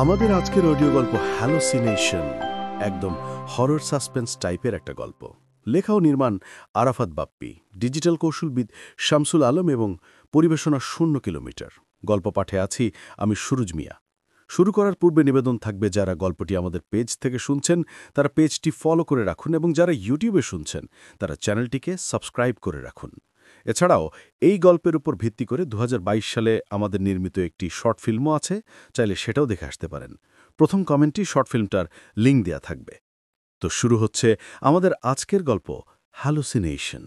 আমাদের আজকের অডিও গল্প হ্যালোসিনেশন একদম হরর সাসপেন্স টাইপের একটা গল্প। লেখা ও নির্মাণ আরাফাত বাপ্পি, ডিজিটাল কৌশলবিদ শামসুল আলম এবং পরিবেশনা 0 কিলোমিটার। গল্প পাঠে আছি আমি সুরুজ মিয়া। শুরু করার পূর্বে নিবেদন থাকবে, যারা গল্পটি আমাদের পেজ থেকে শুনছেন তারা পেজটি ফলো করে রাখুন এবং যারা ইউটিউবে শুনছেন তারা চ্যানেলটিকে সাবস্ক্রাইব করে রাখুন। এছাড়াও এই গল্পের উপর ভিত্তি করে 2022 সালে আমাদের নির্মিত একটি শর্ট ফিল্মও আছে, চাইলে সেটাও দেখে আসতে পারেন। প্রথম কমেন্টই শর্ট ফিল্মটার লিঙ্ক দেয়া থাকবে। তো শুরু হচ্ছে আমাদের আজকের গল্প হ্যালোসিনেশন।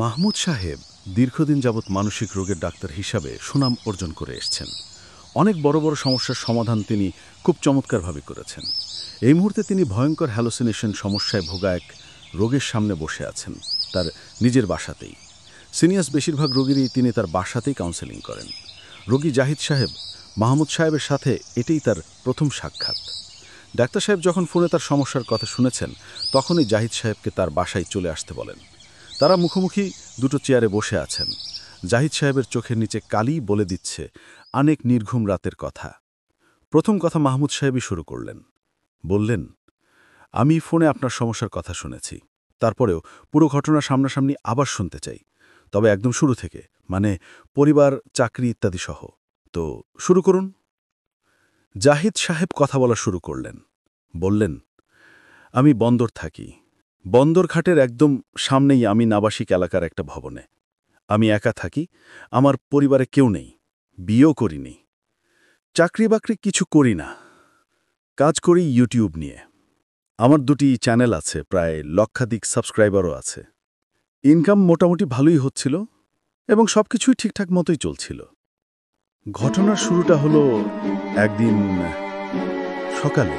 মাহমুদ সাহেব দীর্ঘদিন যাবৎ মানসিক রোগের ডাক্তার হিসাবে সুনাম অর্জন করে এসেছেন। অনেক বড় বড় সমস্যার সমাধান তিনি খুব চমৎকারভাবে করেছেন। এই মুহূর্তে তিনি ভয়ঙ্কর হ্যালোসিনেশন সমস্যায় ভোগা এক রোগীর সামনে বসে আছেন, তার নিজের বাসাতেই। সিনিয়াস বেশিরভাগ রোগীরই তিনি তার বাসাতেই কাউন্সেলিং করেন। রোগী জাহিদ সাহেব মাহমুদ সাহেবের সাথে এটাই তার প্রথম সাক্ষাৎ। ডাক্তার সাহেব যখন ফোনে তার সমস্যার কথা শুনেছেন, তখনই জাহিদ সাহেবকে তার বাসায় চলে আসতে বলেন। তারা মুখোমুখি দুটো চেয়ারে বসে আছেন। জাহিদ সাহেবের চোখের নিচে কালি বলে দিচ্ছে অনেক নির্ঘুম রাতের কথা। প্রথম কথা মাহমুদ সাহেবই শুরু করলেন। বললেন, আমি ফোনে আপনার সমস্যার কথা শুনেছি, তারপরেও পুরো ঘটনা সামনাসামনি আবার শুনতে চাই, তবে একদম শুরু থেকে, মানে পরিবার, চাকরি ইত্যাদি সহ। তো শুরু করুন। জাহিদ সাহেব কথা বলা শুরু করলেন। বললেন, আমি বন্দর থাকি। বন্দরঘাটের একদম সামনেই আমি নাবাসিক এলাকার একটা ভবনে। আমি একা থাকি, আমার পরিবারে কেউ নেই, বিয়েও করিনি। চাকরি বাকরি কিছু করি না, কাজ করি ইউটিউব নিয়ে। আমার 2টি চ্যানেল আছে, প্রায় লক্ষাধিক সাবস্ক্রাইবারও আছে। ইনকাম মোটামুটি ভালোই হচ্ছিল এবং সবকিছুই ঠিকঠাক মতোই চলছিল। ঘটনার শুরুটা হলো একদিন সকালে।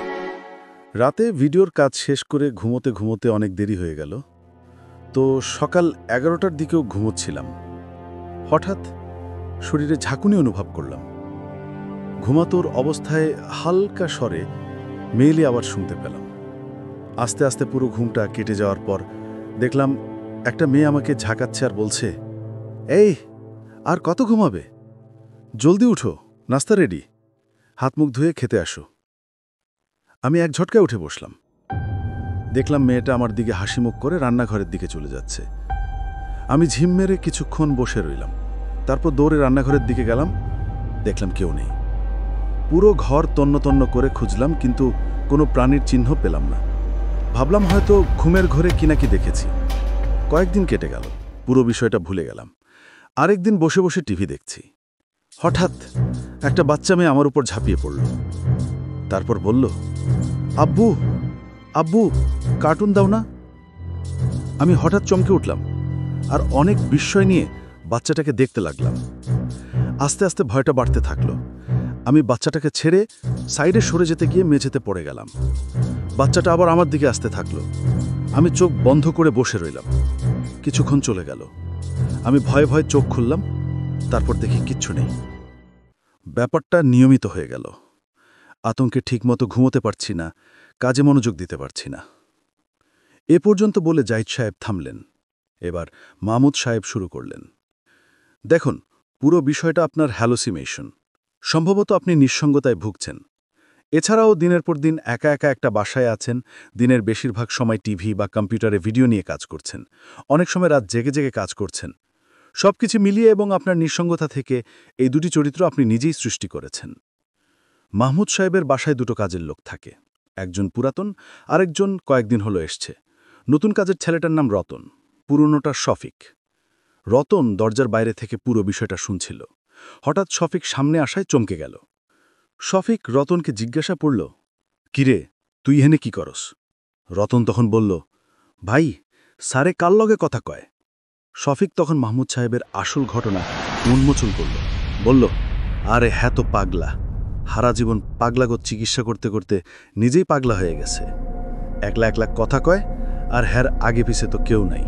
রাতে ভিডিওর কাজ শেষ করে ঘুমোতে ঘুমোতে অনেক দেরি হয়ে গেল। তো সকাল 11টার দিকেও ঘুমোচ্ছিলাম। হঠাৎ শরীরে ঝাঁকুনি অনুভব করলাম। ঘুমাতোর অবস্থায় হালকা স্বরে মেইলে আবার শুনতে পেলাম। আস্তে আস্তে পুরো ঘুমটা কেটে যাওয়ার পর দেখলাম একটা মেয়ে আমাকে ঝাঁকাচ্ছে আর বলছে, এই আর কত ঘুমাবে, জলদি উঠো, নাস্তা রেডি, হাত মুখ ধুয়ে খেতে আসো। আমি এক ঝটকায় উঠে বসলাম। দেখলাম মেয়েটা আমার দিকে হাসিমুখ করে রান্নাঘরের দিকে চলে যাচ্ছে। আমি ঝিম মেরে কিছুক্ষণ বসে রইলাম। তারপর দৌড়ে রান্নাঘরের দিকে গেলাম। দেখলাম কেউ নেই। পুরো ঘর তন্ন তন্ন করে খুঁজলাম, কিন্তু কোনো প্রাণীর চিহ্ন পেলাম না। ভাবলাম হয়তো ঘুমের ঘরে কি দেখেছি। কয়েকদিন কেটে গেল, পুরো বিষয়টা ভুলে গেলাম। আরেকদিন বসে বসে টিভি দেখছি। হঠাৎ একটা বাচ্চা মেয়ে আমার উপর ঝাঁপিয়ে পড়ল। তারপর বলল, আব্বু আব্বু কার্টুন দাও না। আমি হঠাৎ চমকে উঠলাম আর অনেক বিস্ময় নিয়ে বাচ্চাটাকে দেখতে লাগলাম। আস্তে আস্তে ভয়টা বাড়তে থাকলো। আমি বাচ্চাটাকে ছেড়ে সাইডে সরে যেতে গিয়ে মেঝেতে পড়ে গেলাম। বাচ্চাটা আবার আমার দিকে আসতে থাকলো। আমি চোখ বন্ধ করে বসে রইলাম। কিছুক্ষণ চলে গেল। আমি ভয়ে ভয়ে চোখ খুললাম। তারপর দেখি কিচ্ছু নেই। ব্যাপারটা নিয়মিত হয়ে গেল। আতঙ্কে ঠিকমতো ঘুমোতে পারছি না, কাজে মনোযোগ দিতে পারছি না। এ পর্যন্ত বলে জাহিদ সাহেব থামলেন। এবার মাহমুদ সাহেব শুরু করলেন। দেখুন, পুরো বিষয়টা আপনার হ্যালোসিনেশন। সম্ভবত আপনি নিঃসঙ্গতায় ভুগছেন। এছাড়াও দিনের পর দিন একা একা একটা বাসায় আছেন। দিনের বেশিরভাগ সময় টিভি বা কম্পিউটারে ভিডিও নিয়ে কাজ করছেন। অনেক সময় রাত জেগে জেগে কাজ করছেন। সবকিছু মিলিয়ে এবং আপনার নিঃসঙ্গতা থেকে এই 2টি চরিত্র আপনি নিজেই সৃষ্টি করেছেন। মাহমুদ সাহেবের বাসায় 2টো কাজের লোক থাকে। একজন পুরাতন, আরেকজন কয়েকদিন হলো এসছে। নতুন কাজের ছেলেটার নাম রতন, পুরনোটা শফিক। রতন দরজার বাইরে থেকে পুরো বিষয়টা শুনছিল। হঠাৎ শফিক সামনে আসায় চমকে গেল। শফিক রতনকে জিজ্ঞাসা করল, কিরে, তুই এখানে কি করস? রতন তখন বলল, ভাই, সারে কার লগে কথা কয়। শফিক তখন মাহমুদ সাহেবের আসল ঘটনা উন্মোচন করল। বলল, আরে হ্যাঁ তো পাগলা, হারা জীবন পাগলাগত চিকিৎসা করতে করতে নিজেই পাগলা হয়ে গেছে। একলা একলা কথা কয়, আর হ্যার আগে পিছে তো কেউ নাই।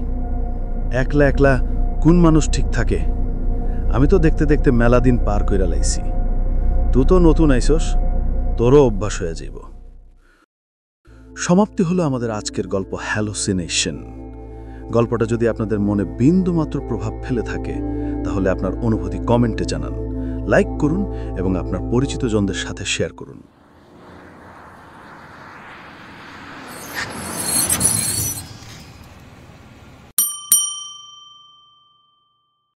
একলা একলা কোন মানুষ ঠিক থাকে? আমি তো দেখতে দেখতে মেলা দিন পার কইরা লাইছি। তুই তো নতুন আইসস, তোরও অভ্যাস হয়ে যাইব। সমাপ্তি হলো আমাদের আজকের গল্প হ্যালোসিনেশন। গল্পটা যদি আপনাদের মনে বিন্দুমাত্র প্রভাব ফেলে থাকে, তাহলে আপনার অনুভূতি কমেন্টে জানান। লাইক করুন এবং আপনার পরিচিতজনদের সাথে শেয়ার করুন।